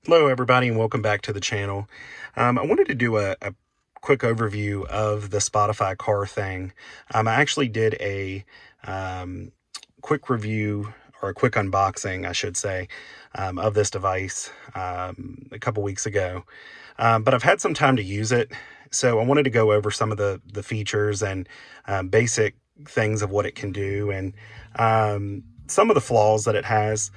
Hello everybody and welcome back to the channel. I wanted to do a quick overview of the Spotify car thing. I actually did a quick review, or a quick unboxing I should say, of this device a couple weeks ago. But I've had some time to use it, so I wanted to go over some of the features and basic things of what it can do, and some of the flaws that it has.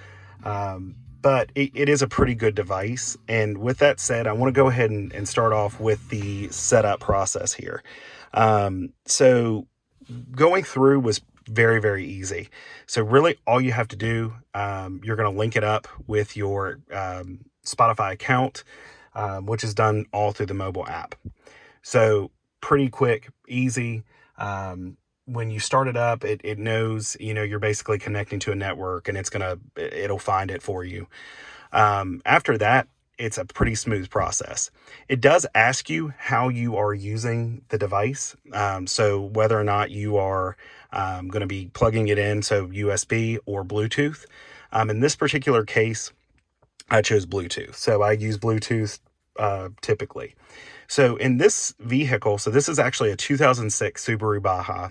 But it is a pretty good device. And with that said, I want to go ahead and start off with the setup process here. So going through was very, very easy. So really all you have to do, you're going to link it up with your Spotify account, which is done all through the mobile app. So pretty quick, easy. When you start it up, it knows, you're basically connecting to a network, and it'll find it for you. After that, it's a pretty smooth process. It does ask you how you are using the device. So whether or not you are going to be plugging it in, so USB or Bluetooth. In this particular case, I chose Bluetooth. So I use Bluetooth typically. So in this vehicle, so this is actually a 2006 Subaru Baja,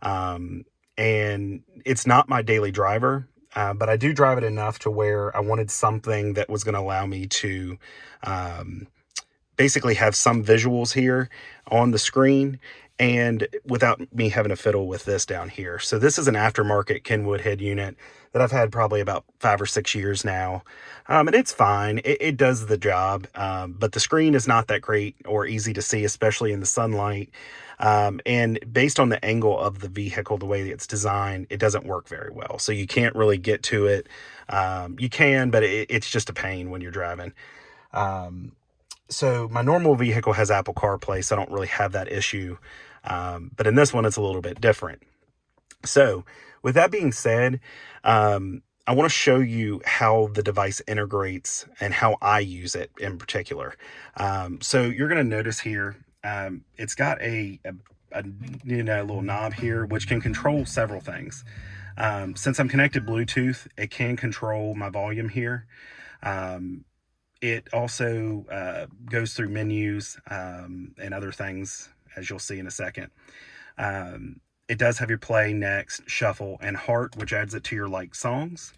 and it's not my daily driver, but I do drive it enough to where I wanted something that was going to allow me to basically have some visuals here on the screen, and without me having to fiddle with this down here. So this is an aftermarket Kenwood head unit that I've had probably about 5 or 6 years now. And it's fine. It does the job. But the screen is not that great or easy to see, especially in the sunlight. And based on the angle of the vehicle, the way it's designed, it doesn't work very well. So you can't really get to it. You can, but it's just a pain when you're driving. So my normal vehicle has Apple CarPlay, so I don't really have that issue. But in this one, it's a little bit different. So with that being said, I want to show you how the device integrates and how I use it in particular. So you're going to notice here, it's got a little knob here, which can control several things. Since I'm connected Bluetooth, it can control my volume here. It also goes through menus and other things, as you'll see in a second. It does have your play, next, shuffle, and heart, which adds it to your like songs.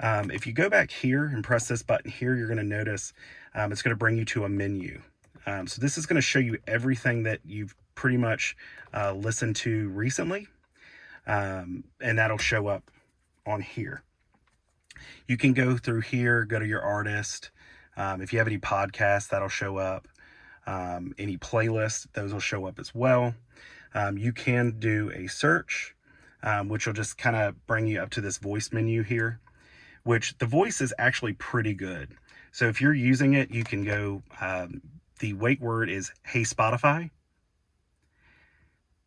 If you go back here and press this button here, you're going to notice it's going to bring you to a menu. So this is going to show you everything that you've pretty much listened to recently, and that'll show up on here. You can go through here, go to your artist. If you have any podcasts, that'll show up. Any playlists, those will show up as well. You can do a search, which will just kind of bring you up to this voice menu here, which the voice is actually pretty good. So if you're using it, you can go, the wait word is, "Hey Spotify,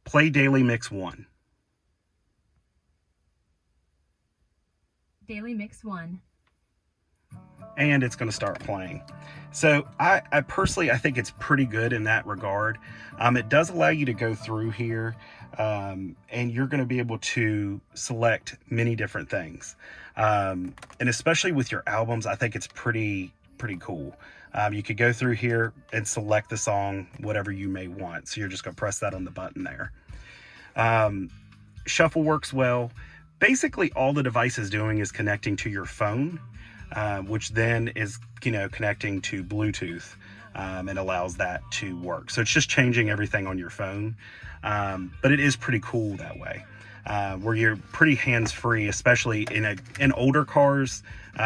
play Daily Mix 1. Daily Mix 1. And it's going to start playing. So I personally, I think it's pretty good in that regard. It does allow you to go through here, and you're going to be able to select many different things. And especially with your albums, I think it's pretty cool. You could go through here and select the song, whatever you may want. So you're just going to press that on the button there. Shuffle works well. Basically, all the device is doing is connecting to your phone, which then is, connecting to Bluetooth, and allows that to work. So it's just changing everything on your phone. But it is pretty cool that way, where you're pretty hands-free, especially in older cars,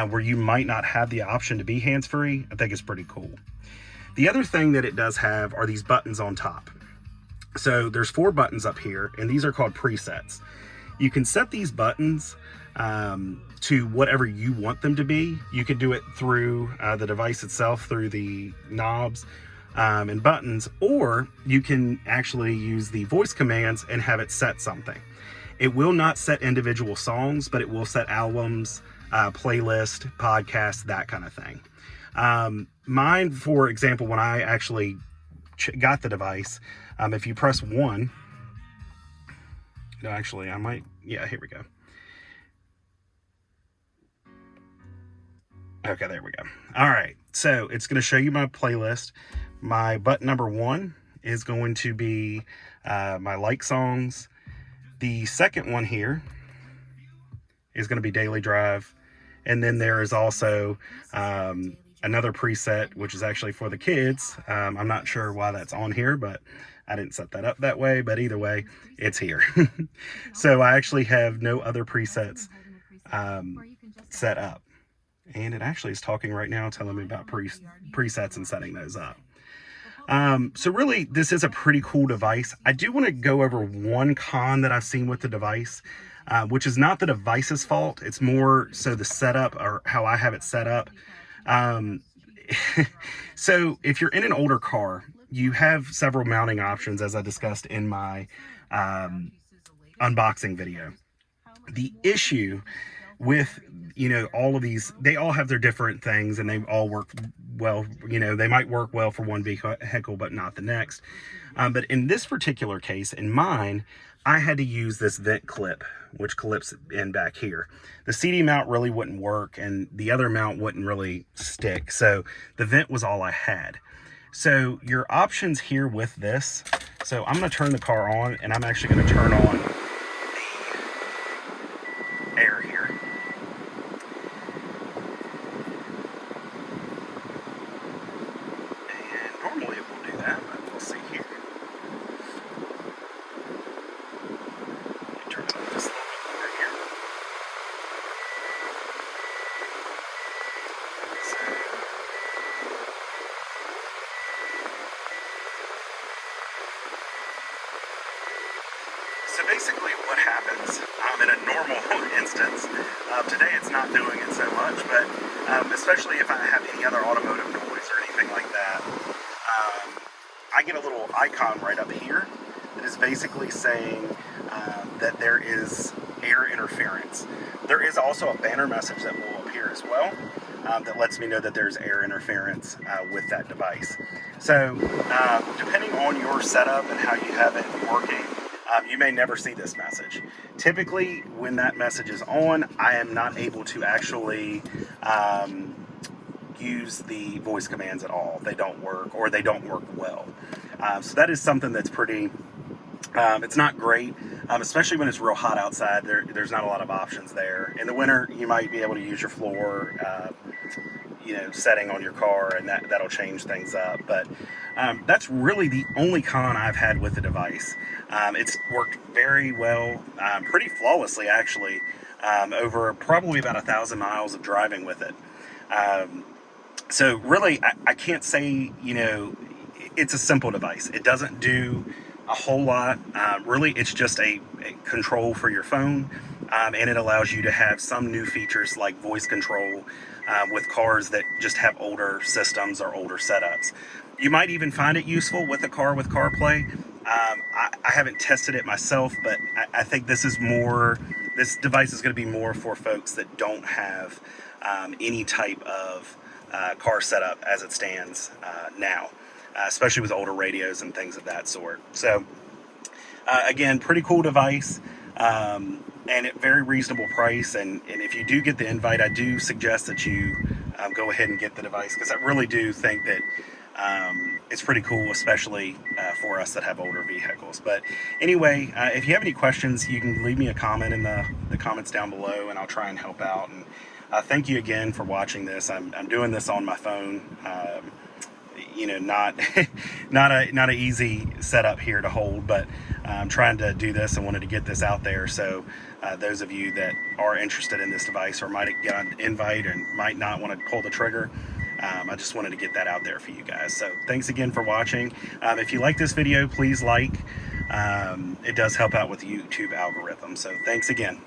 where you might not have the option to be hands-free. I think it's pretty cool. The other thing that it does have are these buttons on top. So there's 4 buttons up here, and these are called presets. You can set these buttons to whatever you want them to be. You can do it through the device itself, through the knobs and buttons, or you can actually use the voice commands and have it set something. It will not set individual songs, but it will set albums, playlist, podcasts, that kind of thing. Mine, for example, when I actually got the device, if you press 1, no, actually, here we go. Okay, there we go. All right, so it's going to show you my playlist. My button number 1 is going to be my like songs. The second one here is going to be daily drive. And then there is also another preset, which is actually for the kids. I'm not sure why that's on here, but I didn't set that up that way. But either way, it's here. So I actually have no other presets set up. And it actually is talking right now, telling me about presets and setting those up. So really, this is a pretty cool device. I do want to go over one con that I've seen with the device, which is not the device's fault. It's more so the setup, or how I have it set up. So if you're in an older car, you have several mounting options, as I discussed in my unboxing video. The issue with, all of these, they all have their different things, and they all work well. They might work well for one vehicle but not the next. But in this particular case, in mine, I had to use this vent clip, which clips in back here. The CD mount really wouldn't work, and the other mount wouldn't really stick, so the vent was all I had. So your options here with this, so I'm going to turn the car on, and I'm actually going to turn on the air here. And normally it will do that, but we'll see here. Let me turn it on just a little bit more here. So basically what happens in a normal instance, today it's not doing it so much, but especially if I have any other automotive noise or anything like that, I get a little icon right up here that is basically saying that there is air interference. There is also a banner message that will appear as well that lets me know that there's air interference with that device. So depending on your setup and how you have it working, you may never see this message. Typically, when that message is on, I am not able to actually use the voice commands at all. They don't work, or they don't work well. So that is something that's pretty, it's not great, especially when it's real hot outside. There's not a lot of options there. In the winter, you might be able to use your floor setting on your car, and that'll change things up. But that's really the only con I've had with the device. It's worked very well, pretty flawlessly actually, over probably about 1,000 miles of driving with it. So really, I can't say, it's a simple device. It doesn't do a whole lot. Really, it's just a control for your phone, and it allows you to have some new features like voice control with cars that just have older systems or older setups. You might even find it useful with a car with CarPlay. I haven't tested it myself, but I think this device is going to be more for folks that don't have any type of car setup as it stands now, especially with older radios and things of that sort. So again, pretty cool device, and at very reasonable price. And if you do get the invite, I do suggest that you go ahead and get the device, because I really do think that it's pretty cool, especially for us that have older vehicles. But anyway, if you have any questions, you can leave me a comment in the comments down below, and I'll try and help out. And thank you again for watching this. I'm doing this on my phone. Not not a easy setup here to hold, but I'm trying to do this and wanted to get this out there. So those of you that are interested in this device or might get an invite and might not want to pull the trigger, I just wanted to get that out there for you guys. So thanks again for watching. If you like this video, please like. It does help out with the YouTube algorithm. So thanks again.